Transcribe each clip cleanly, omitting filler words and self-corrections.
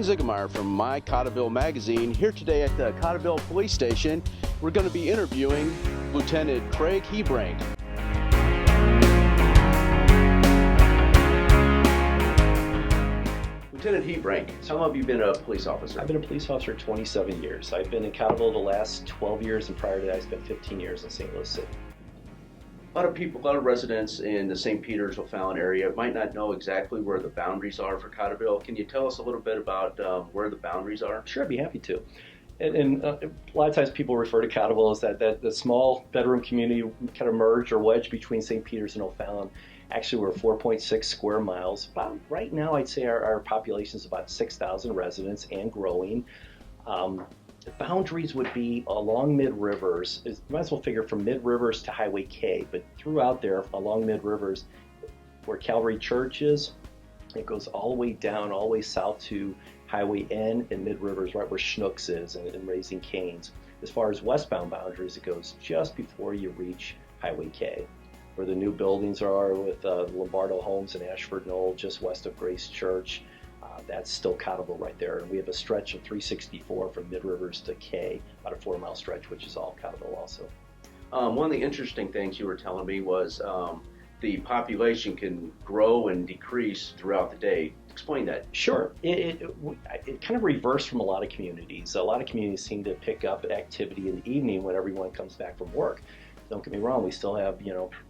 Ziegemeier from MyCottleville magazine, here today at the Cottleville Police Station. We're going to be interviewing Lieutenant Craig Hebrank. Lieutenant Hebrank, how long have you been a police officer? I've been a police officer 27 years. I've been in Cottleville the last 12 years, and prior to that I spent 15 years in St. Louis City. A lot of residents in the St. Peters O'Fallon area might not know exactly where the boundaries are for Cottleville. Can you tell us a little bit about where the boundaries are? Sure, I'd be happy to. And a lot of times people refer to Cottleville as that the small bedroom community kind of merged or wedged between St. Peters and O'Fallon. Actually, we're 4.6 square miles. About right now, I'd say our population is about 6,000 residents and growing. The boundaries would be along mid-rivers. You might as well figure from mid-rivers to Highway K, but throughout there, along mid-rivers, where Calvary Church is, it goes all the way down, all the way south to Highway N and mid-rivers, right where Schnucks is and Raising Cane's. As far as westbound boundaries, it goes just before you reach Highway K, where the new buildings are with Lombardo Homes in Ashford Knoll, just west of Grace Church. That's still Cottleville right there. And we have a stretch of 364 from mid-rivers to K, about a 4-mile stretch, which is all Cottleville also. One of the interesting things you were telling me was the population can grow and decrease throughout the day. Explain that. Sure. It kind of reversed from a lot of communities. A lot of communities seem to pick up activity in the evening when everyone comes back from work. Don't get me wrong, we still have,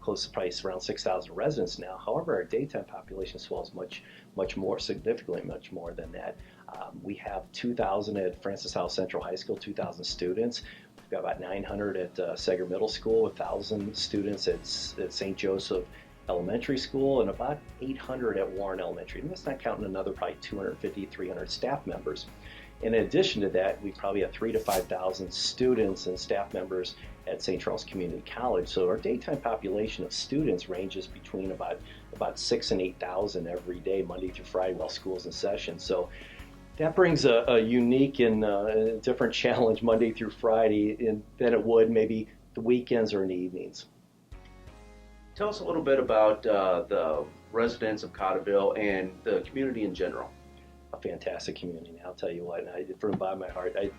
close to price around 6,000 residents now. However, our daytime population swells much more, significantly much more than that. We have 2,000 at Francis House Central High School, 2,000 students. We've got about 900 at Sager Middle School, 1,000 students at St. Joseph Elementary School, and about 800 at Warren Elementary. And that's not counting another probably 250, 300 staff members. In addition to that, we probably have 3,000 to 5,000 students and staff members at St. Charles Community College. So our daytime population of students ranges between about 6,000 and 8,000 every day, Monday through Friday, while school's in session. So that brings a unique and different challenge Monday through Friday than it would maybe the weekends or in the evenings. Tell us a little bit about the residents of Cottleville and the community in general. A fantastic community. I'll tell you what, from the bottom of my heart, I've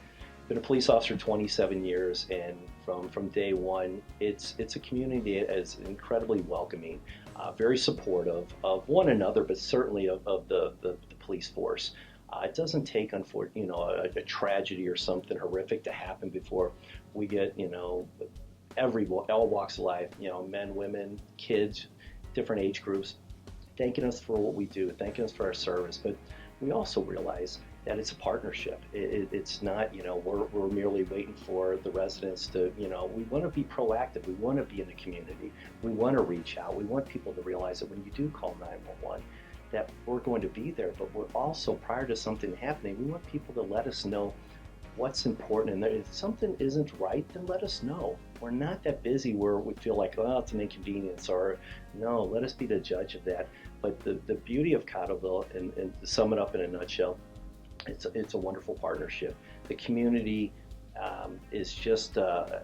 been a police officer 27 years, and from day one, it's a community that is incredibly welcoming, very supportive of one another, but certainly of the police force. It doesn't take, unfortunately, a tragedy or something horrific to happen before we get, all walks of life, men, women, kids, different age groups, thanking us for what we do, thanking us for our service. But we also realize that it's a partnership. It's not, we're merely waiting for the residents to, we want to be proactive. We want to be in the community. We want to reach out. We want people to realize that when you do call 911, that we're going to be there. But we're also, prior to something happening, we want people to let us know what's important. And if something isn't right, then let us know. We're not that busy where we feel like, oh, it's an inconvenience, or no, let us be the judge of that. But the beauty of Cottleville, and to sum it up in a nutshell, it's a wonderful partnership. The community is just a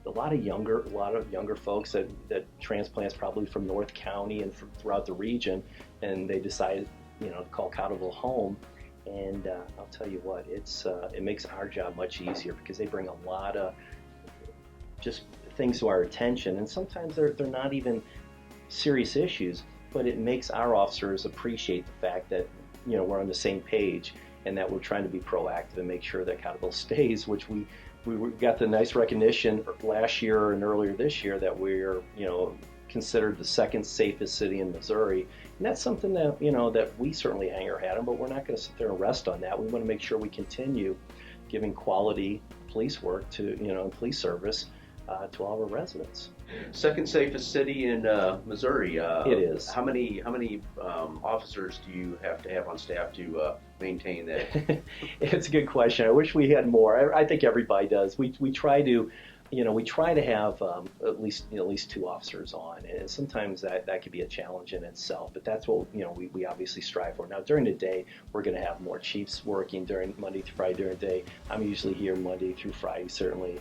lot of younger folks that transplants probably from North County and throughout the region, and they decided to call Cottleville home. And I'll tell you what, it makes our job much easier because they bring a lot of just things to our attention, and sometimes they're not even serious issues, but it makes our officers appreciate the fact that we're on the same page and that we're trying to be proactive and make sure that Cottleville stays, which we got the nice recognition last year and earlier this year that we're considered the second safest city in Missouri. And that's something that that we certainly hang our hat on, but we're not going to sit there and rest on that. We want to make sure we continue giving quality police work to police service to all of our residents. Second safest city in Missouri. It is. How many officers do you have to have on staff to maintain that? It's a good question. I wish we had more. I think everybody does. We try to, have at least 2 officers on, and sometimes that could be a challenge in itself. But that's what we obviously strive for. Now during the day, we're going to have more chiefs working during Monday through Friday during the day. I'm usually here Monday through Friday, certainly.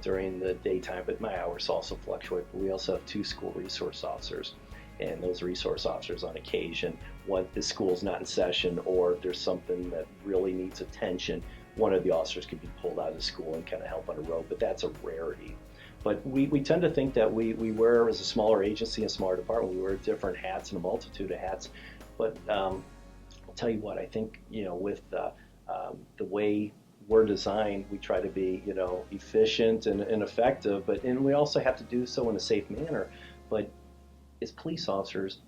During the daytime, but my hours also fluctuate. But we also have 2 school resource officers. And those resource officers on occasion, when the school's not in session or if there's something that really needs attention, one of the officers could be pulled out of the school and kind of help on the road, but that's a rarity. But we tend to think that we wear, as a smaller agency, a smaller department, we wear different hats and a multitude of hats. But I'll tell you what, I think, with the way we're designed, we try to be, efficient and effective, and we also have to do so in a safe manner. But as police officers,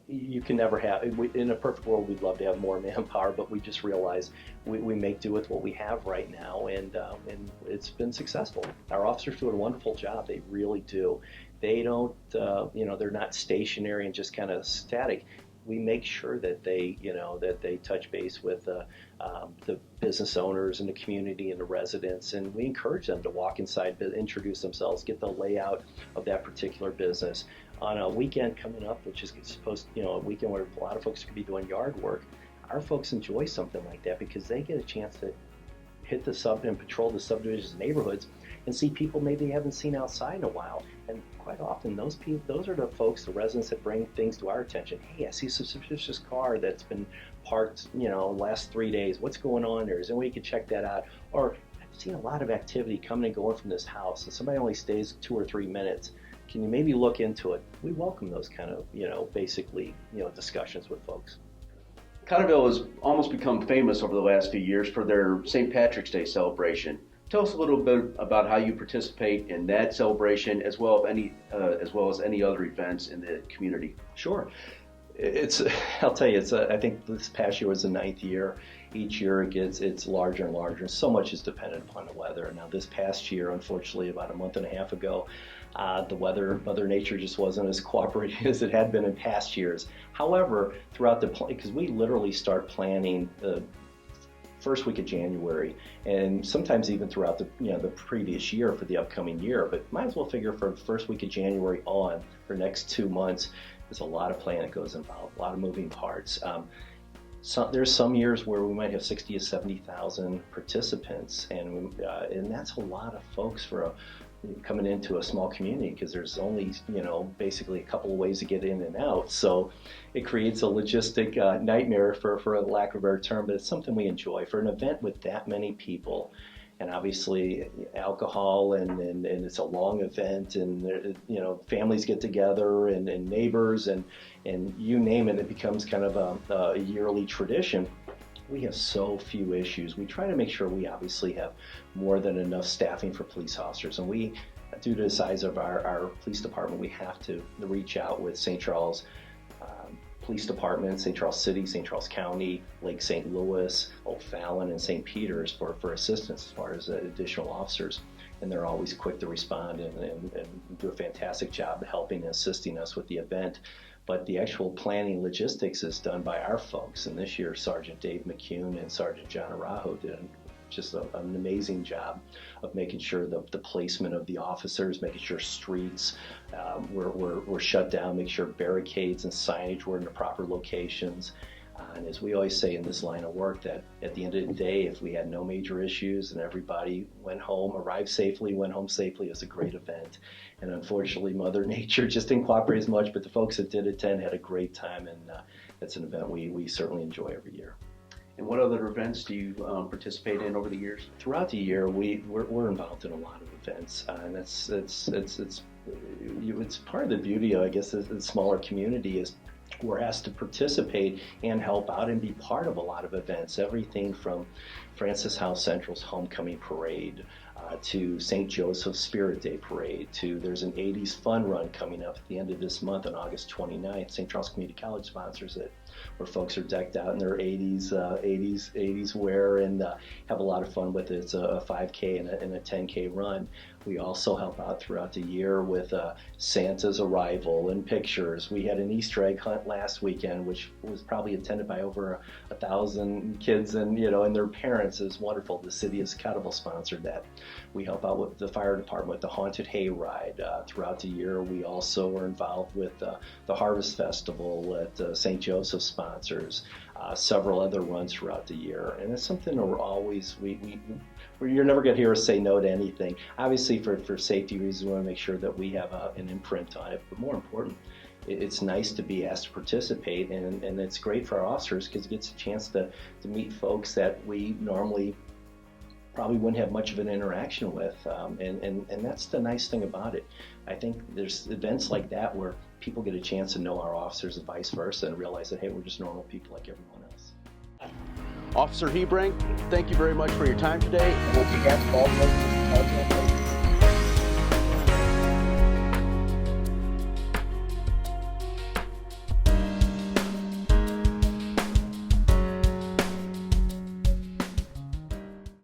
you can never have, in a perfect world, we'd love to have more manpower, but we just realize we make do with what we have right now, and it's been successful. Our officers do a wonderful job. They really do. They don't, they're not stationary and just kind of static. We make sure that they, that they touch base with the business owners and the community and the residents, and we encourage them to walk inside, introduce themselves, get the layout of that particular business. On a weekend coming up, which is supposed, a weekend where a lot of folks could be doing yard work, our folks enjoy something like that because they get a chance to hit the sub and patrol the subdivisions, neighborhoods, and see people maybe they haven't seen outside in a while. And quite often, those are the folks, the residents that bring things to our attention. Hey, I see some suspicious car that's been parked, last 3 days. What's going on there? Is there a way you could check that out? Or I've seen a lot of activity coming and going from this house, and somebody only stays 2 or 3 minutes. Can you maybe look into it? We welcome those kind of, basically, discussions with folks. Cottleville has almost become famous over the last few years for their St. Patrick's Day celebration. Tell us a little bit about how you participate in that celebration, as well as any other events in the community. Sure. I'll tell you, I think this past year was the 9th year. Each year it's larger and larger. So much is dependent upon the weather. Now this past year, unfortunately, about a month and a half ago, the weather, Mother Nature just wasn't as cooperative as it had been in past years. However, throughout because we literally start planning the first week of January, and sometimes even throughout the previous year for the upcoming year. But might as well figure for the first week of January on for next 2 months. There's a lot of planning that goes involved, a lot of moving parts. There's some years where we might have 60 to 70,000 participants, and that's a lot of folks for coming into a small community, because there's only basically a couple of ways to get in and out. So it creates a logistic nightmare for a lack of a better term, but it's something we enjoy. For an event with that many people, and obviously alcohol, and it's a long event, and families get together, and neighbors, and you name it, it becomes kind of a yearly tradition. We have so few issues. We try to make sure we obviously have more than enough staffing for police officers, and we, due to the size of our police department, we have to reach out with St. Charles Police Department, St. Charles City, St. Charles County, Lake St. Louis, O'Fallon, and St. Peters for assistance as far as additional officers. And they're always quick to respond and do a fantastic job helping and assisting us with the event. But the actual planning logistics is done by our folks. And this year, Sergeant Dave McCune and Sergeant John Arajo did just an amazing job of making sure the placement of the officers, making sure streets were shut down, make sure barricades and signage were in the proper locations. And as we always say in this line of work, that at the end of the day, if we had no major issues and everybody arrived safely, went home safely, it was a great event. And unfortunately, Mother Nature just didn't cooperate as much, but the folks that did attend had a great time, and it's an event we certainly enjoy every year. And what other events do you participate in over the years? Throughout the year, we're involved in a lot of events, and it's part of the beauty, I guess, of the smaller community is we're asked to participate and help out and be part of a lot of events. Everything from Francis House Central's Homecoming Parade to St. Joseph's Spirit Day Parade, to there's an 80s fun run coming up at the end of this month on August 29th. St. Charles Community College sponsors it, where folks are decked out in their 80s wear and have a lot of fun with it. It's a 5K and a 10K run. We also help out throughout the year with Santa's arrival and pictures. We had an Easter egg hunt last weekend, which was probably attended by over 1,000 kids and and their parents. It was wonderful. The city of Cottleville sponsored that. We help out with the fire department with the haunted hay ride throughout the year. We also are involved with the Harvest Festival at St. Joseph sponsors, several other runs throughout the year, and it's something that we're always you're never going to hear us say no to anything. Obviously, for safety reasons, we want to make sure that we have an imprint on it, but more important, it's nice to be asked to participate, and it's great for our officers because it gets a chance to meet folks that we normally probably wouldn't have much of an interaction with, and that's the nice thing about it. I think there's events like that where people get a chance to know our officers and vice versa and realize that, hey, we're just normal people like everyone else. Officer Hebrank, thank you very much for your time today. We'll be at Cottleville.